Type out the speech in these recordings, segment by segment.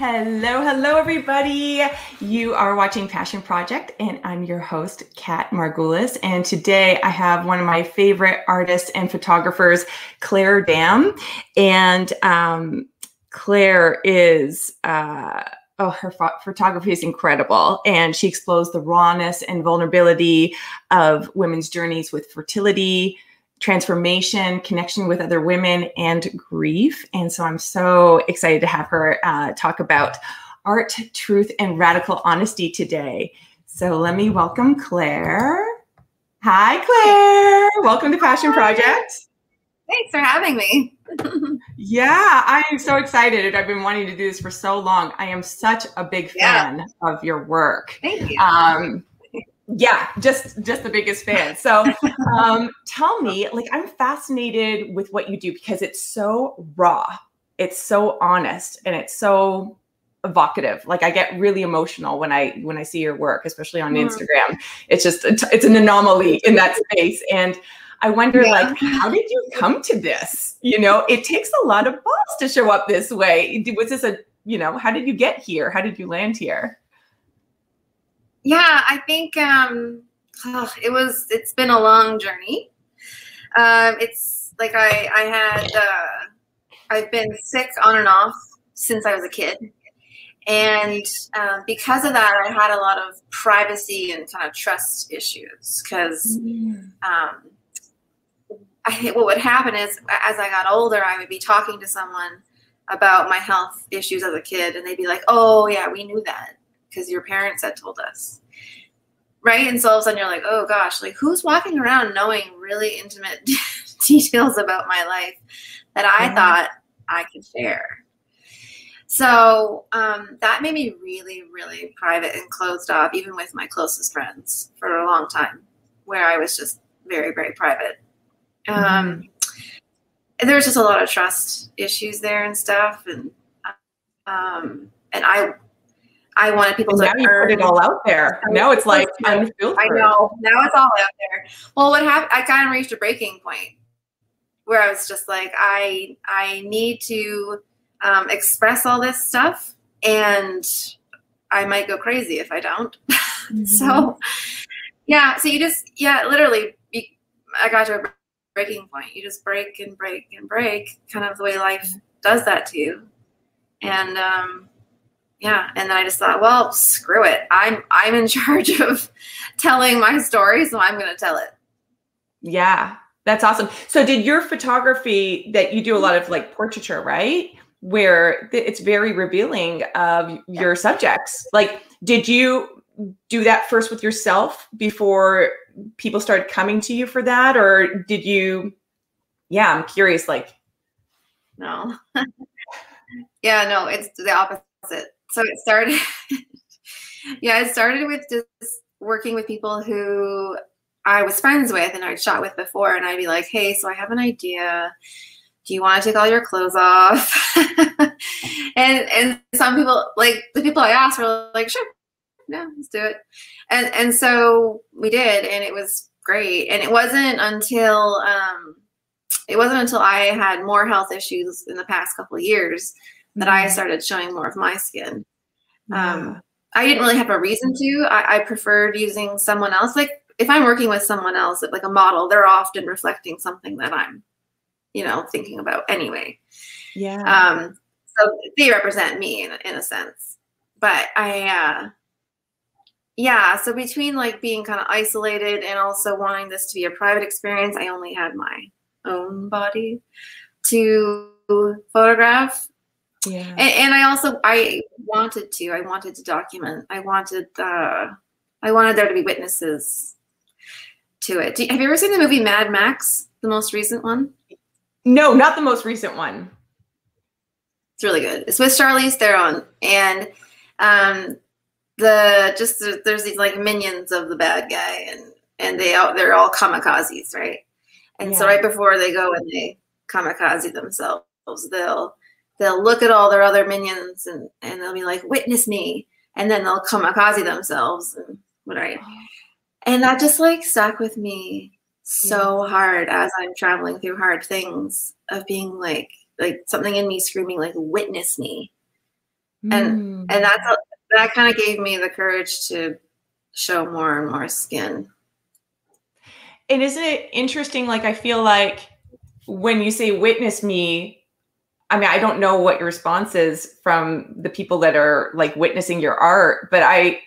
Hello, hello, everybody. You are watching Passion Project, and I'm your host, Kat Margulis. And today I have one of my favorite artists and photographers, Claire Dam. And Claire is, her photography is incredible. And she explores the rawness and vulnerability of women's journeys with fertility, transformation, connection with other women, and grief. And so I'm so excited to have her talk about art, truth, and radical honesty today. So let me welcome Claire. Hi, Claire. Welcome to Passion Project. Thanks for having me. Yeah, I'm so excited. I've been wanting to do this for so long. I am such a big fan of your work. Thank you. Yeah, just the biggest fan. So tell me, like, I'm fascinated with what you do because it's so raw, it's so honest, and it's so evocative. Like, I get really emotional when I see your work, especially on Instagram. It's just, it's an anomaly in that space. And I wonder, like, how did you come to this? You know, it takes a lot of balls to show up this way. Was this how did you get here? How did you land here? Yeah, I think it's been a long journey. It's like I've been sick on and off since I was a kid. And because of that, I had a lot of privacy and kind of trust issues because I think what would happen is as I got older, I would be talking to someone about my health issues as a kid, and they'd be like, "Oh, yeah, we knew that because your parents had told us." Right? And so all of a sudden you're like, oh gosh, like who's walking around knowing really intimate details about my life that I thought I could share? So that made me really, really private and closed off, even with my closest friends for a long time, where I was just very, very private. And there was just a lot of trust issues there and stuff. And I wanted people to now you put it all out there. Now it's like unfiltered. I know. Now it's all out there. Well, what happened? I kind of reached a breaking point where I was just like, I need to express all this stuff, and I might go crazy if I don't. So, yeah. So you just, literally, I got to a breaking point. You just break and break and break, kind of the way life does that to you, and and then I just thought, well, screw it. I'm in charge of telling my story, so I'm going to tell it. Yeah, that's awesome. So did your photography that you do a lot of like portraiture, right? Where it's very revealing of your subjects. Like, did you do that first with yourself before people started coming to you for that? Or did you, I'm curious, like. No. No, it's the opposite. So it started, it started with just working with people who I was friends with and I'd shot with before. And I'd be like, hey, so I have an idea. Do you want to take all your clothes off? and some people, like the people I asked were like, sure, yeah, let's do it. And so we did, and it was great. And it wasn't until I had more health issues in the past couple of years that I started showing more of my skin. I didn't really have a reason to. I preferred using someone else. Like if I'm working with someone else, like a model, they're often reflecting something that I'm, thinking about anyway. Yeah. So they represent me in a sense. But so between like being kind of isolated and also wanting this to be a private experience, I only had my own body to photograph. Yeah. And I wanted to document. I wanted there to be witnesses to it. Have you ever seen the movie Mad Max, the most recent one? No, not the most recent one. It's really good. It's with Charlize Theron, and there's these like minions of the bad guy, and they're all kamikazes, right? And so right before they go and they kamikaze themselves, they'll look at all their other minions and they'll be like, witness me. And then they'll kamikaze themselves and whatever. And that just like stuck with me so hard as I'm traveling through hard things of being like something in me screaming like, witness me. And that kind of gave me the courage to show more and more skin. And isn't it interesting? Like, I feel like when you say witness me, I mean, I don't know what your response is from the people that are like witnessing your art, but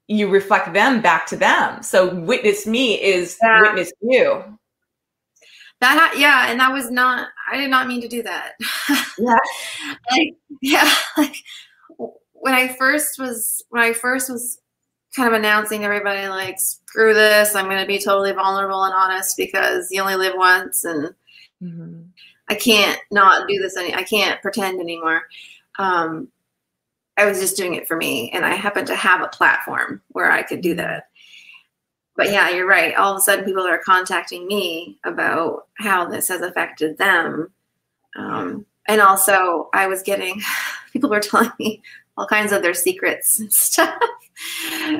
you reflect them back to them. So witness me is witness you. And that was not, I did not mean to do that. Like when I first was kind of announcing to everybody, like, screw this, I'm going to be totally vulnerable and honest because you only live once, and I can't not do this I can't pretend anymore. I was just doing it for me, and I happened to have a platform where I could do that. But yeah, you're right. All of a sudden, people are contacting me about how this has affected them. And also, I was getting, people were telling me all kinds of their secrets and stuff,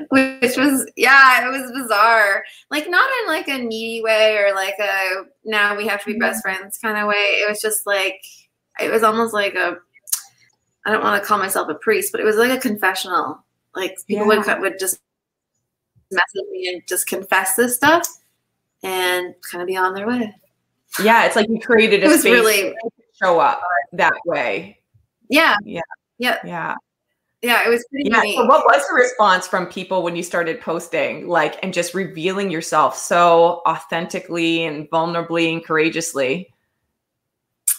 which was, it was bizarre. Like, not in like a needy way or like a, now we have to be best friends kind of way. It was just like, it was almost like a, I don't want to call myself a priest, but it was like a confessional. Like, people would just message me and just confess this stuff and kind of be on their way. Yeah, it's like you created a space to show up that way. Yeah. Yeah, it was pretty neat. So what was the response from people when you started posting, like, and just revealing yourself so authentically and vulnerably and courageously?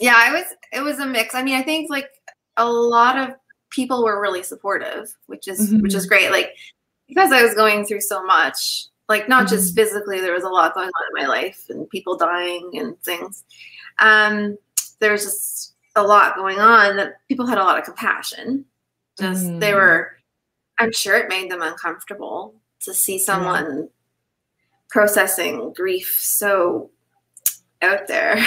Yeah, it was a mix. I mean, I think like a lot of people were really supportive, which is great. Like, because I was going through so much, like not just physically, there was a lot going on in my life and people dying and things. There was just a lot going on that people had a lot of compassion. Just they were, I'm sure it made them uncomfortable to see someone processing grief so out there.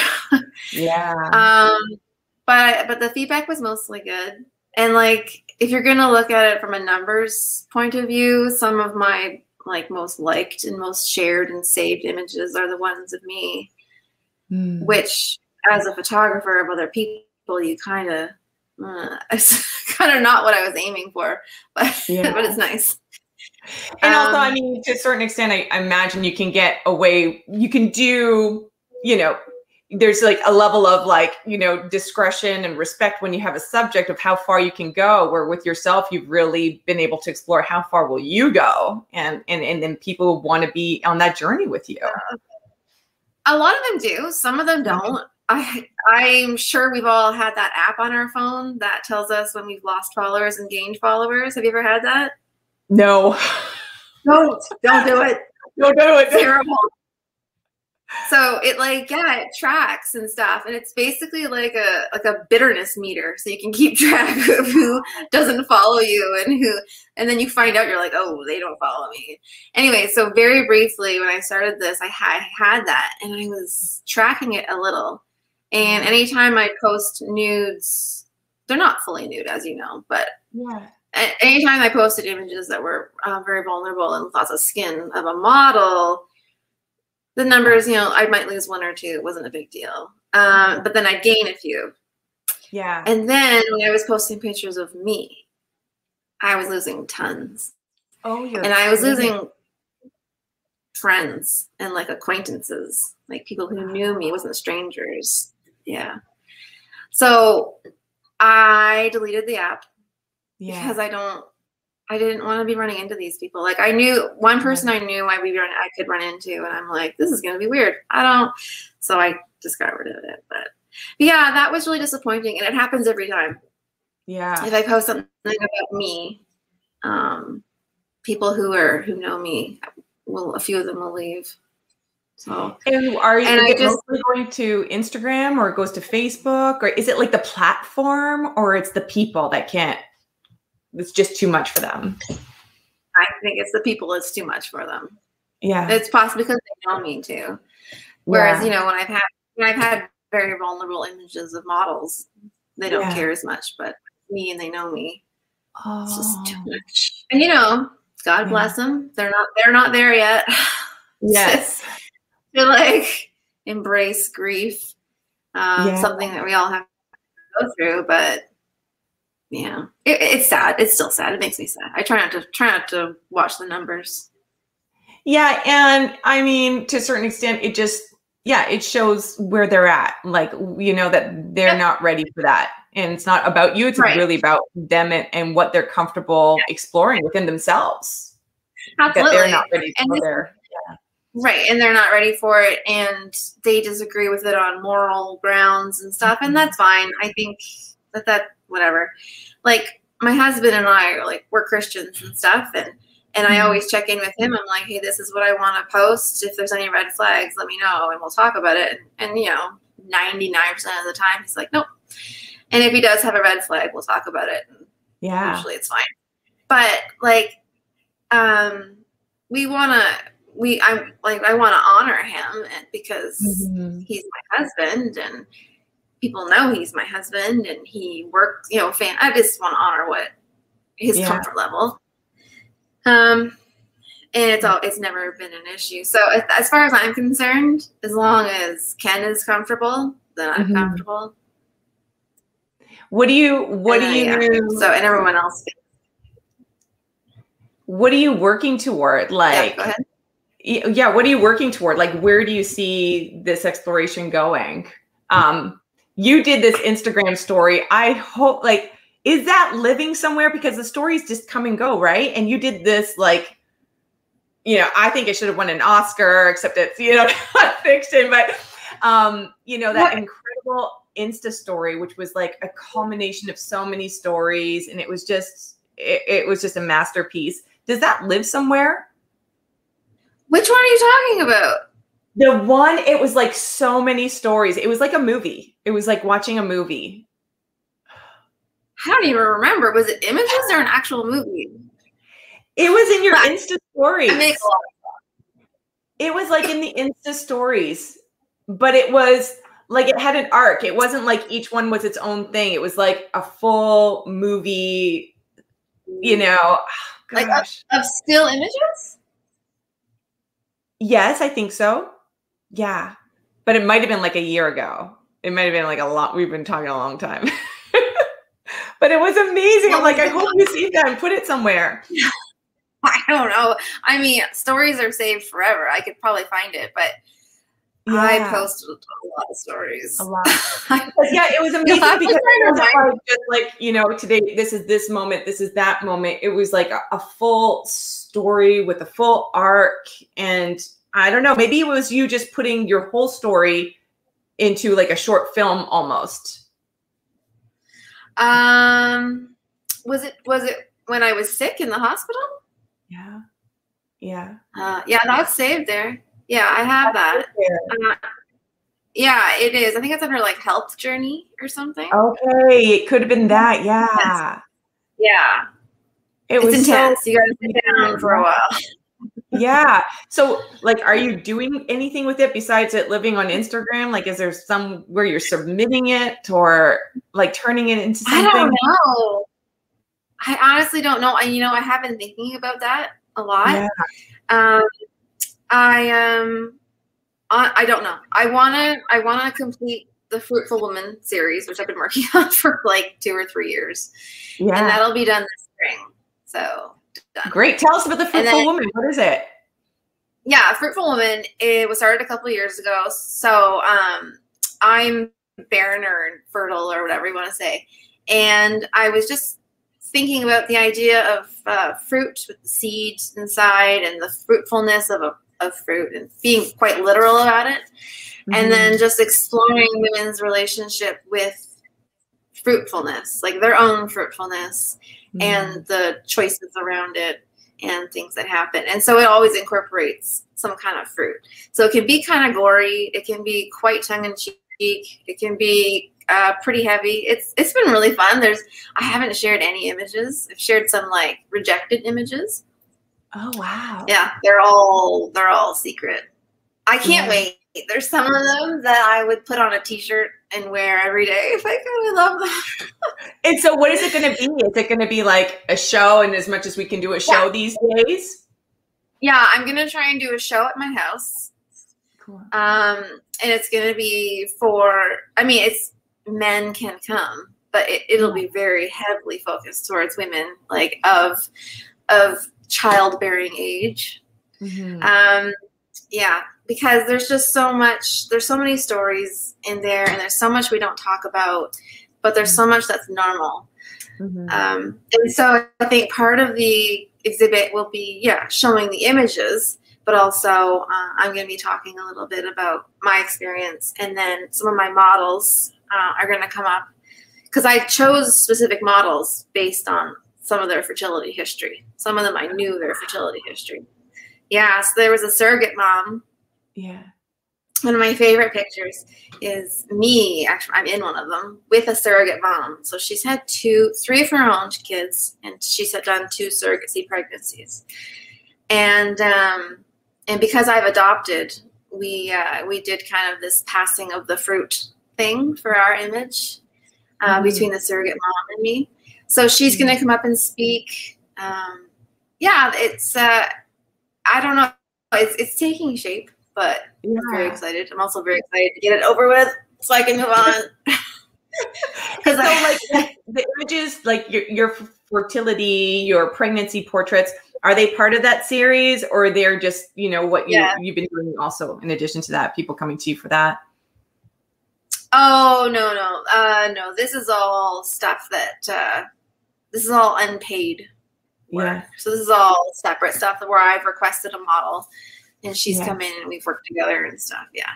But the feedback was mostly good. And like, if you're going to look at it from a numbers point of view, some of my like most liked and most shared and saved images are the ones of me, which as a photographer of other people, you kind of, it's kind of not what I was aiming for, but but it's nice. And also, I mean, to a certain extent, I imagine you can get away, you can do, there's like a level of like, discretion and respect when you have a subject of how far you can go, where with yourself, you've really been able to explore how far will you go. And then people want to be on that journey with you. A lot of them do. Some of them don't. I'm sure we've all had that app on our phone that tells us when we've lost followers and gained followers. Have you ever had that? No. Don't do it. Don't do it. It's terrible. So it it tracks and stuff, and it's basically like a bitterness meter, so you can keep track of who doesn't follow you and then you find out, you're like, oh, they don't follow me. Anyway, so very briefly, when I started this, I had that, and I was tracking it a little. And anytime I post nudes, they're not fully nude, as you know, but anytime I posted images that were very vulnerable and lots of skin of a model, the numbers, I might lose one or two. It wasn't a big deal. But then I'd gain a few. Yeah. And then when I was posting pictures of me, I was losing tons. And I was losing friends and like acquaintances, like people who knew me, wasn't strangers. Yeah. So I deleted the app because I didn't want to be running into these people. Like, I knew one person I knew I could run into, and I'm like, this is going to be weird. So I just got rid of it. But yeah, that was really disappointing, and it happens every time. Yeah. If I post something about me, people who know me, a few of them will leave. So, and are you mostly going to Instagram, or it goes to Facebook, or is it like the platform, or it's the people that can't? It's just too much for them. I think it's the people. It's too much for them. Yeah, it's possible because they know me too. Whereas when I've had very vulnerable images of models, they don't care as much. But me, and they know me. It's just too much. And God bless them. They're not there yet. Yes, to like embrace grief. Something that we all have to go through, but. Yeah, it's sad. It's still sad. It makes me sad. I try not to watch the numbers. Yeah, and I mean, to a certain extent, it just, yeah, it shows where they're at. Like, you know, that they're not ready for that. And it's not about you, it's really about them and what they're comfortable exploring within themselves. Absolutely. That they're not ready for their, right, and they're not ready for it, and they disagree with it on moral grounds and stuff, and that's fine. I think that whatever. Like, my husband and I are like, we're Christians and stuff, and I always check in with him. I'm like, hey, this is what I want to post. If there's any red flags, let me know, and we'll talk about it. And you know, 99% of the time, he's like, nope. And if he does have a red flag, we'll talk about it. And usually it's fine. But like, I want to honor him because he's my husband, and people know he's my husband, and he works, you know, I just want to honor what his comfort level. And it's never been an issue. So as far as I'm concerned, as long as Ken is comfortable, then I'm comfortable. What do you so, and everyone else. What are you working toward? Like, go ahead. Yeah, what are you working toward? Like, where do you see this exploration going? You did this Instagram story. I hope, like, is that living somewhere? Because the stories just come and go, right? And you did this, like, you know, I think it should have won an Oscar, except it's, you know, not fiction, but, you know, that incredible Insta story, which was like a culmination of so many stories. And it was just, it was just a masterpiece. Does that live somewhere? Which one are you talking about? The one, it was like so many stories. It was like a movie. It was like watching a movie. I don't even remember. Was it images or an actual movie? It was in your Insta stories. That makes a lot of sense. It was like in the Insta stories, but it was like, it had an arc. It wasn't like each one was its own thing. It was like a full movie, you know. Like of still images? Yes, I think so. Yeah. But it might have been like a year ago. It might have been like a lot. We've been talking a long time. But it was amazing. I'm like, I hope you see that and put it somewhere. I don't know. I mean, stories are saved forever. I could probably find it, but I posted a lot of stories. A lot. Yeah, it was amazing because it wasn't just like, you know, today, this is this moment, this is that moment. It was like a full story with a full arc. And I don't know, maybe it was you just putting your whole story into like a short film almost. Was it when I was sick in the hospital? Yeah. Yeah. Yeah, that's saved there. Yeah, I have that. Yeah, it is. I think it's under like Health Journey or something. Okay, it could have been that. Yeah. Yeah. It's intense. You got to sit down for a while. Yeah. So, like, are you doing anything with it besides it living on Instagram? Like, is there some where you're submitting it or like turning it into something? I don't know. I honestly don't know. You know, I have been thinking about that a lot. Yeah. I don't know. I wanna complete the Fruitful Woman series, which I've been working on for like 2 or 3 years. Yeah. And that'll be done this spring. So done. Great. Tell us about the Fruitful Woman. What is it? Yeah, Fruitful Woman, it was started a couple of years ago. So I'm barren or fertile or whatever you want to say. And I was just thinking about the idea of fruit with the seeds inside and the fruitfulness of fruit and being quite literal about it. And then just exploring women's relationship with fruitfulness, like their own fruitfulness and the choices around it and things that happen. And so it always incorporates some kind of fruit. So it can be kind of gory. It can be quite tongue-in-cheek. It can be pretty heavy. It's been really fun. I haven't shared any images. I've shared some like rejected images. Oh wow. Yeah, they're all secret. I can't wait. There's some of them that I would put on a t-shirt and wear every day if I could. I love them. And so what is it going to be? Is it going to be like a show, and as much as we can do a show these days? Yeah, I'm going to try and do a show at my house. Cool. And it's going to be it's men can come, but it'll be very heavily focused towards women, like of childbearing age. Yeah, because there's just so many stories in there, and there's so much we don't talk about, but there's so much that's normal. And so I think part of the exhibit will be, showing the images, but also I'm going to be talking a little bit about my experience, and then some of my models are going to come up, because I chose specific models based on some of their fertility history. Some of them I knew their fertility history. Yeah, so there was a surrogate mom. Yeah. One of my favorite pictures is me, actually, I'm in one of them, with a surrogate mom. So she's had 3 of her own kids, and she's had done 2 surrogacy pregnancies. And because I've adopted, we did kind of this passing of the fruit thing for our image between the surrogate mom and me. So she's going to come up and speak. It's, I don't know, it's taking shape, but I'm very excited. I'm also very excited to get it over with so I can move on. Because like the images, like your fertility, your pregnancy portraits, are they part of that series, or they're just, what you've been doing also in addition to that, people coming to you for that? Oh, no. This is all stuff that, this is all unpaid work. Yeah. So this is all separate stuff where I've requested a model, and she's come in and we've worked together and stuff. Yeah.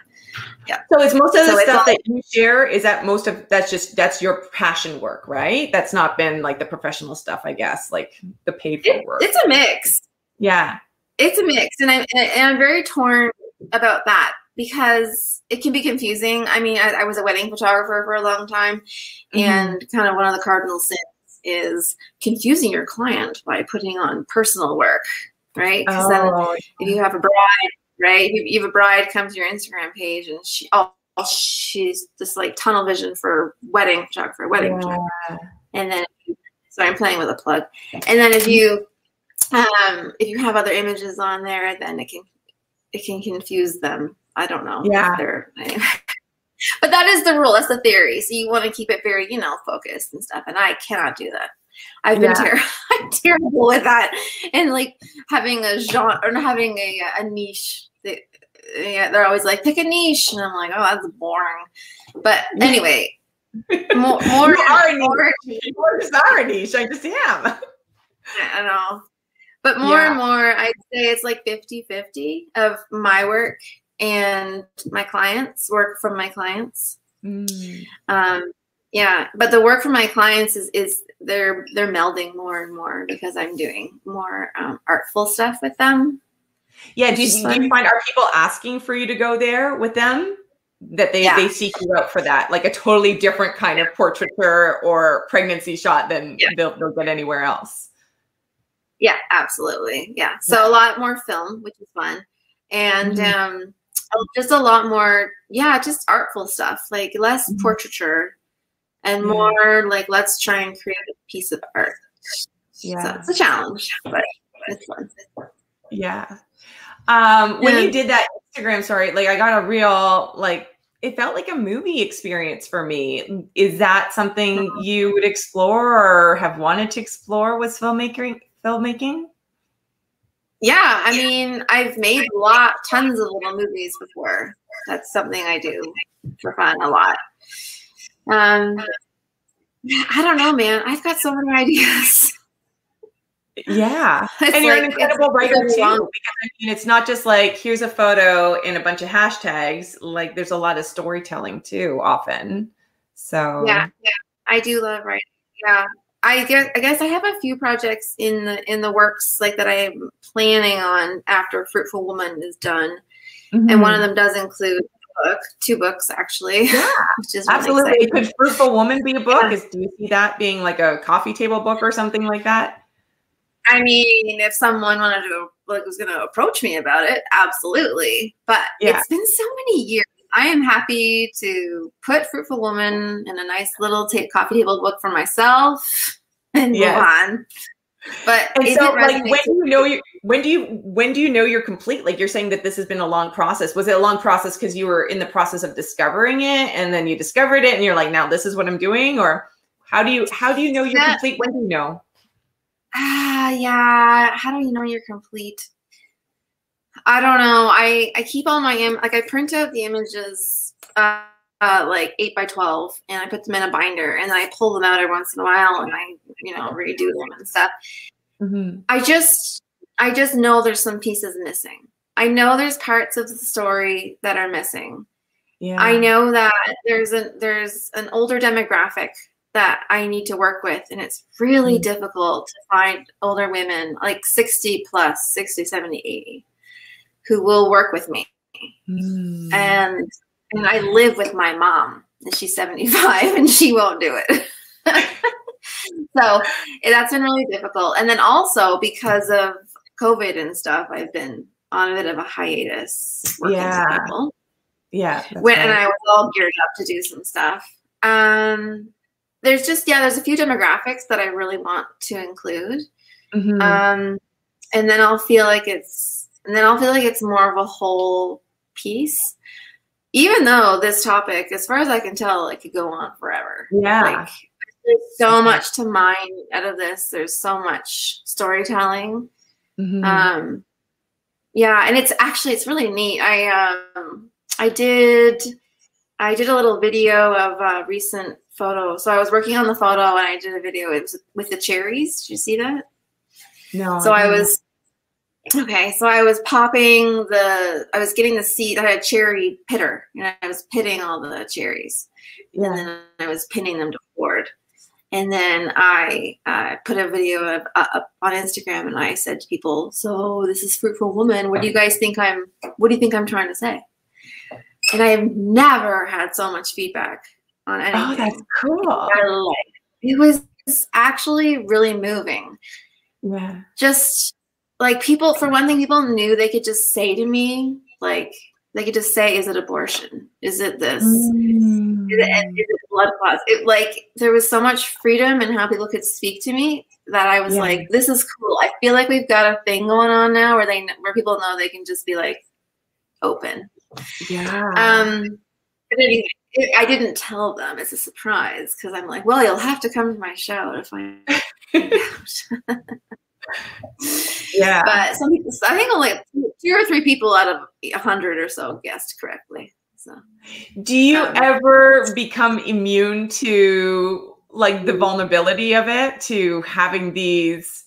So it's most of the stuff that you share, is that that's your passion work, right? That's not been like the professional stuff, I guess, like the paid for work. It's a mix. Yeah. It's a mix. And I'm very torn about that, because it can be confusing. I mean, I was a wedding photographer for a long time, and kind of one of the cardinal sins is confusing your client by putting on personal work, right? Because then if you have a bride, right? You have a bride come to your Instagram page, and she's just like tunnel vision for wedding photographer. And then, so I'm playing with a plug. And then if you have other images on there, then it can confuse them. I don't know. Yeah. But that is the rule. That's the theory. So you want to keep it very, focused and stuff. And I cannot do that. I've been I'm terrible with that. And like having a genre or having a niche. They're always like, pick a niche. And I'm like, oh, that's boring. But anyway, more you are a niche. You are a niche. I just am. I know. But more and more, I'd say it's like 50-50 of my work and my clients, work from my clients. But the work from my clients is they're melding more and more, because I'm doing more artful stuff with them. Yeah. Do you find, are people asking for you to go there with them, that they seek you out for that, like a totally different kind of portraiture or pregnancy shot than they'll get anywhere else? Yeah, absolutely. Yeah. So a lot more film, which is fun. And just a lot more, just artful stuff, like less portraiture and more like, let's try and create a piece of art. Yeah. So it's a challenge, but it's fun. Yeah. When you did that Instagram story, like I got a real, like, it felt like a movie experience for me. Is that something you would explore or have wanted to explore with filmmaking? Yeah, I mean, I've made tons of little movies before. That's something I do for fun a lot. I don't know, man. I've got so many ideas. Yeah. And you're an incredible writer too, because I mean, it's not just like, here's a photo and a bunch of hashtags. Like there's a lot of storytelling too, often. So yeah, I do love writing. Yeah. I guess I have a few projects in the works, like that I'm planning on after Fruitful Woman is done. And one of them does include a book, 2 books actually. Yeah, which is absolutely. Really could Fruitful Woman be a book? Do you see that being like a coffee table book or something like that? I mean, if someone wanted to, was going to approach me about it, absolutely. But it's been so many years. I am happy to put Fruitful Woman in a nice little coffee table book for myself and move on. But so, like, when do you know you're complete? Like, you're saying that this has been a long process. Was it a long process because you were in the process of discovering it, and then you discovered it, and you're like, now this is what I'm doing, or How do you know you're complete? When do you know? Yeah. How do you know you're complete? I don't know. I keep all my I print out the images like 8 by 12, and I put them in a binder, and then I pull them out every once in a while, and I redo them and stuff. Mm-hmm. I just know there's some pieces missing. I know there's parts of the story that are missing. Yeah. I know that there's an older demographic that I need to work with, and it's really difficult to find older women like 60 plus, 60, 70, 80 who will work with me. And I live with my mom, and she's 75, and she won't do it. So that's been really difficult. And then also because of COVID and stuff, I've been on a bit of a hiatus working with people. Yeah. And I was all geared up to do some stuff. There's a few demographics that I really want to include. And then I'll feel like it's more of a whole piece. Even though this topic, as far as I can tell, it could go on forever. Yeah. Like, there's so much to mine out of this. There's so much storytelling. Yeah, and it's really neat. I did a little video of a recent photo. So I was working on the photo, and I did a video. It was with the cherries. Did you see that? No. So I was popping I was getting the seed. I had a cherry pitter, and I was pitting all the cherries. And then I was pinning them to board. And then I put a video up on Instagram, and I said to people, "So this is Fruitful Woman. What do you think I'm trying to say?" And I have never had so much feedback on anything. Oh, that's cool. It was actually really moving. Yeah. Just like people, for one thing, people knew they could just say to me, like, they could just say, "Is it abortion? Is it this? Is it blood clots?" There was so much freedom in how people could speak to me that I was like, this is cool. I feel like we've got a thing going on now where people know they can just be like open. Yeah. But anyway, I didn't tell them. It's a surprise because I'm like, well, you'll have to come to my show to find out. Yeah. But some people, I think only 2 or 3 people out of 100 or so guessed correctly. So, do you ever become immune to like the vulnerability of it, to having these,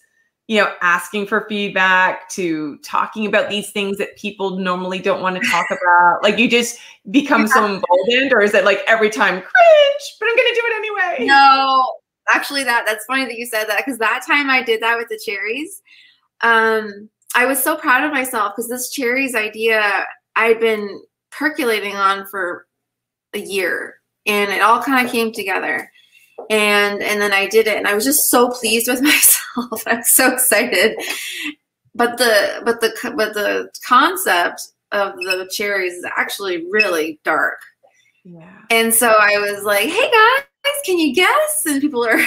asking for feedback, to talking about these things that people normally don't want to talk about? Like, you just become so emboldened, or is it like every time cringe, but I'm going to do it anyway? No, actually that's funny that you said that, because that time I did that with the cherries. I was so proud of myself because this cherries idea I'd been percolating on for a year, and it all kind of came together. And then I did it, and I was just so pleased with myself. I was so excited. But the concept of the cherries is actually really dark. Yeah. And so I was like, "Hey guys, can you guess?" And people are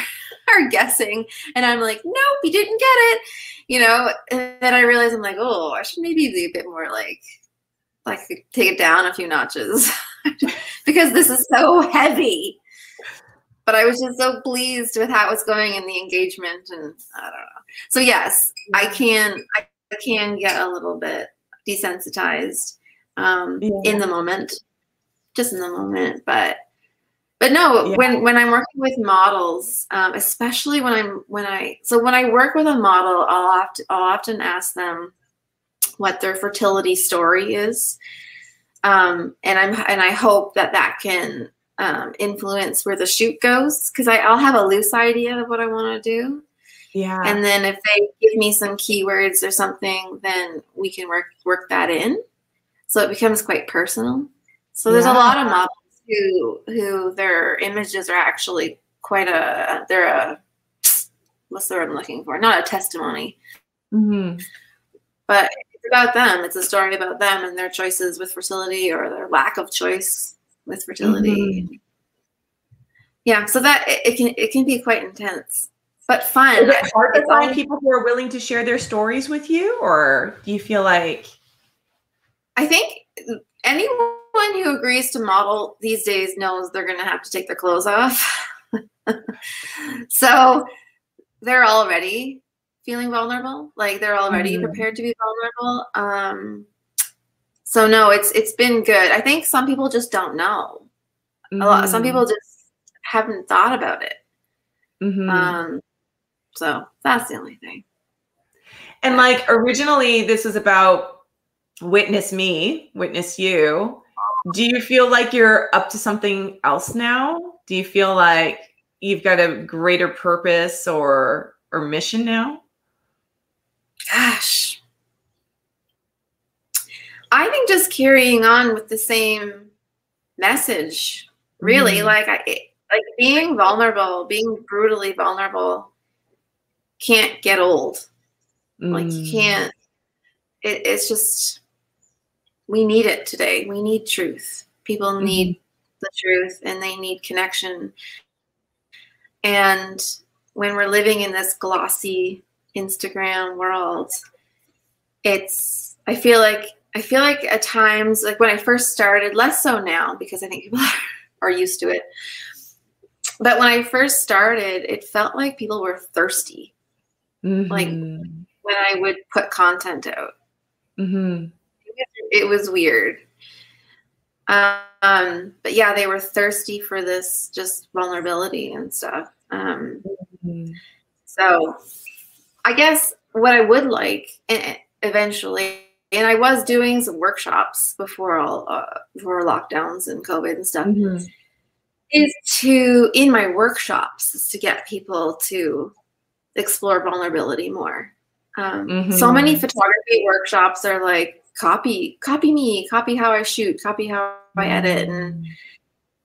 guessing, and I'm like, "Nope, you didn't get it." And then I realized I'm like, "Oh, I should maybe be a bit more like take it down a few notches," because this is so heavy. But I was just so pleased with how it was going in the engagement, and I don't know. So yes, I can get a little bit desensitized in the moment, just in the moment. But no, when I'm working with models, especially when I work with a model, I'll often ask them what their fertility story is, and I hope that can influence where the shoot goes, because I'll have a loose idea of what I want to do. Yeah. And then if they give me some keywords or something, then we can work that in. So it becomes quite personal. So there's a lot of models who their images are actually they're a, what's the word I'm looking for? Not a testimony. But it's about them. It's a story about them and their choices with fertility, or their lack of choice with fertility. Yeah, so that it can be quite intense, but fun. Is it hard to find people who are willing to share their stories with you, or do you feel like? I think anyone who agrees to model these days knows they're going to have to take their clothes off. So they're already feeling vulnerable. Like they're already prepared to be vulnerable. So no, it's been good. I think some people just don't know. Some people just haven't thought about it. So that's the only thing. And like originally this was about witness me, witness you. Do you feel like you're up to something else now? Do you feel like you've got a greater purpose or mission now? Gosh. I think just carrying on with the same message, really. Like being vulnerable, being brutally vulnerable can't get old. Like you can't, it's just, we need it today. We need truth. People need the truth and they need connection. And when we're living in this glossy Instagram world, I feel like at times, like when I first started, less so now because I think people are used to it. But when I first started, it felt like people were thirsty. Like when I would put content out. It was weird. But yeah, they were thirsty for this just vulnerability and stuff. So I guess what I would like eventually, and I was doing some workshops before lockdowns and COVID and stuff, is in my workshops, is to get people to explore vulnerability more. So many photography workshops are like, copy me, copy how I shoot, copy how I edit. And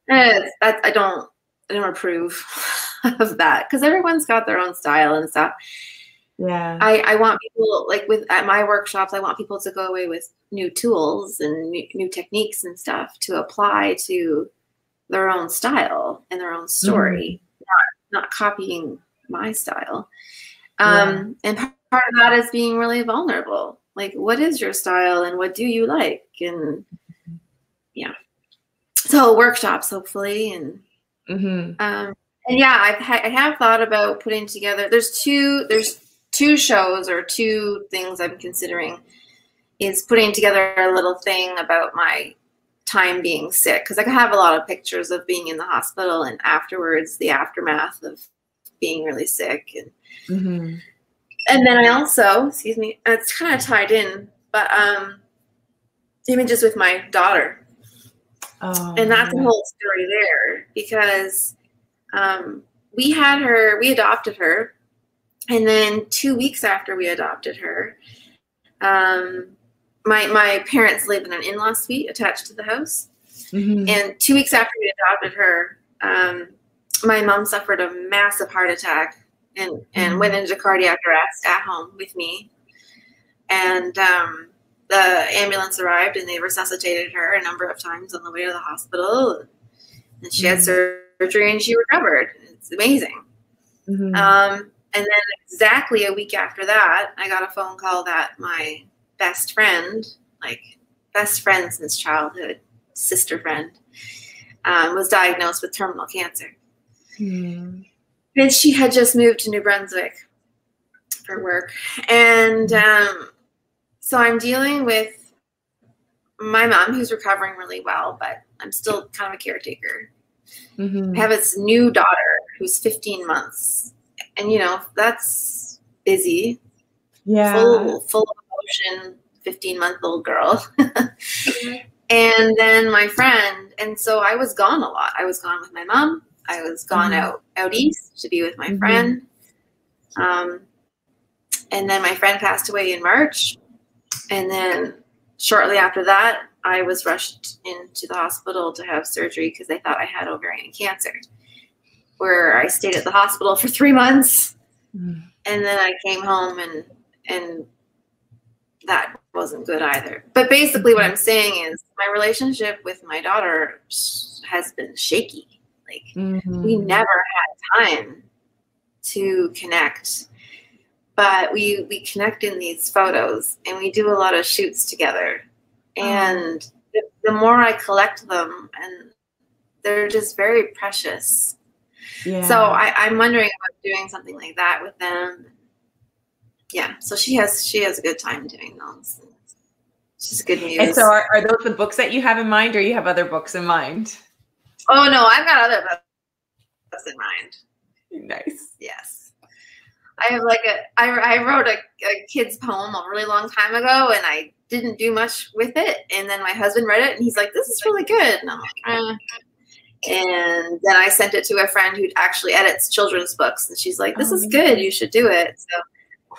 I don't approve of that because everyone's got their own style and stuff. Yeah. I want people, like at my workshops, I want people to go away with new tools and new techniques and stuff to apply to their own style and their own story, not copying my style. And part of that is being really vulnerable. Like, what is your style and what do you like? And yeah, so workshops hopefully. And yeah, I have thought about putting together, there's two shows or two things I'm considering, is putting together a little thing about my time being sick. Cause I have a lot of pictures of being in the hospital and afterwards the aftermath of being really sick. And then I also, excuse me, it's kind of tied in, but images with my daughter. And that's a whole story there because we adopted her. And then 2 weeks after we adopted her, my parents live in an in-law suite attached to the house. And 2 weeks after we adopted her, my mom suffered a massive heart attack and went into cardiac arrest at home with me. And the ambulance arrived and they resuscitated her a number of times on the way to the hospital. And she had surgery and she recovered. It's amazing. And then exactly a week after that, I got a phone call that my best friend, like best friend since childhood, sister friend, was diagnosed with terminal cancer. And she had just moved to New Brunswick for work. And so I'm dealing with my mom, who's recovering really well, but I'm still kind of a caretaker. I have this new daughter who's 15 months. And, that's busy. Yeah. Full of emotion, 15-month-old girl. And then my friend. And so I was gone a lot. I was gone with my mom. I was gone out east to be with my friend. And then my friend passed away in March. And then shortly after that, I was rushed into the hospital to have surgery because they thought I had ovarian cancer, where I stayed at the hospital for 3 months. And then I came home and that wasn't good either. But basically what I'm saying is my relationship with my daughter has been shaky. Like we never had time to connect, but we connect in these photos and we do a lot of shoots together. And the more I collect them, and they're just very precious. Yeah. So I'm wondering about doing something like that with them. Yeah. So she has a good time doing those. She's good news. And so are those the books that you have in mind, or you have other books in mind? Oh no, I've got other books in mind. Nice. Yes. I have I wrote a kid's poem a really long time ago, and I didn't do much with it. And then my husband read it, and he's like, "This is really good." And I'm like, And then I sent it to a friend who actually edits children's books, and she's like, "This is good. You should do it."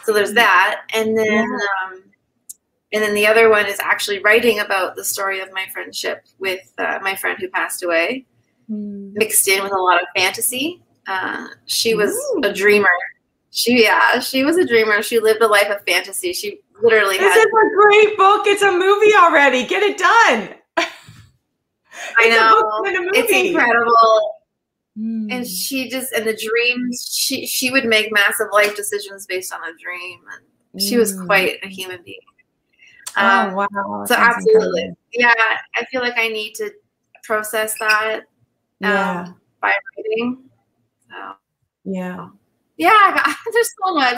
So there's that, and then the other one is actually writing about the story of my friendship with my friend who passed away, mixed in with a lot of fantasy. She was a dreamer. She was a dreamer. She lived a life of fantasy. She literally This is a great book. It's a movie already. Get it done. I know. It's incredible. And and the dreams, she would make massive life decisions based on a dream. And she was quite a human being. Oh, wow. So absolutely. Incredible. Yeah. I feel like I need to process that by writing. So, yeah,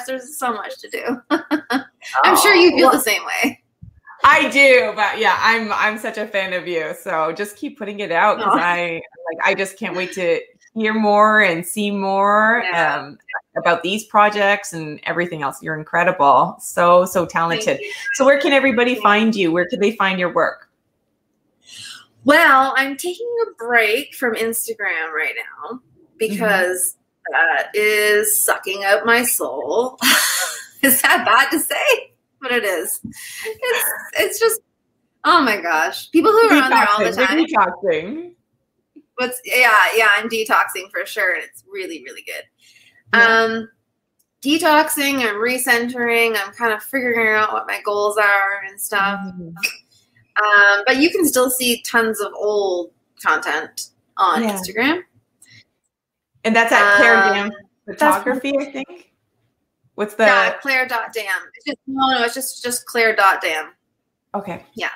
there's so much to do. I'm sure you feel the same way. I do, but yeah, I'm such a fan of you. So just keep putting it out, because I just can't wait to hear more and see more about these projects and everything else. You're incredible. So talented. So where can everybody find you? Where can they find your work? Well, I'm taking a break from Instagram right now because that is sucking out my soul. Is that bad to say? But it is. It's just, oh my gosh. People who are on there all the time. Detoxing. I'm detoxing for sure. And it's really, really good. Yeah. Detoxing, I'm recentering, I'm kind of figuring out what my goals are and stuff. But you can still see tons of old content on Instagram. And that's at Claire Dam Photography, I think. What's the Claire.dam. It's just Claire.dam. Okay. Yeah.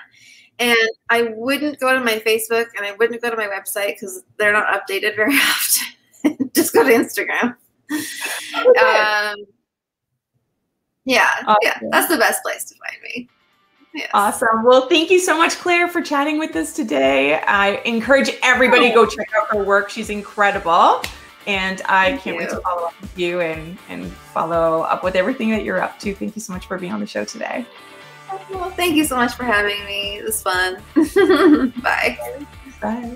And I wouldn't go to my Facebook and I wouldn't go to my website because they're not updated very often. Just go to Instagram. That's the best place to find me. Yes. Awesome. Well, thank you so much, Claire, for chatting with us today. I encourage everybody to go check out her work. She's incredible. And I can't wait to follow up with you and follow up with everything that you're up to. Thank you so much for being on the show today. Well, thank you so much for having me. It was fun. Bye. Bye.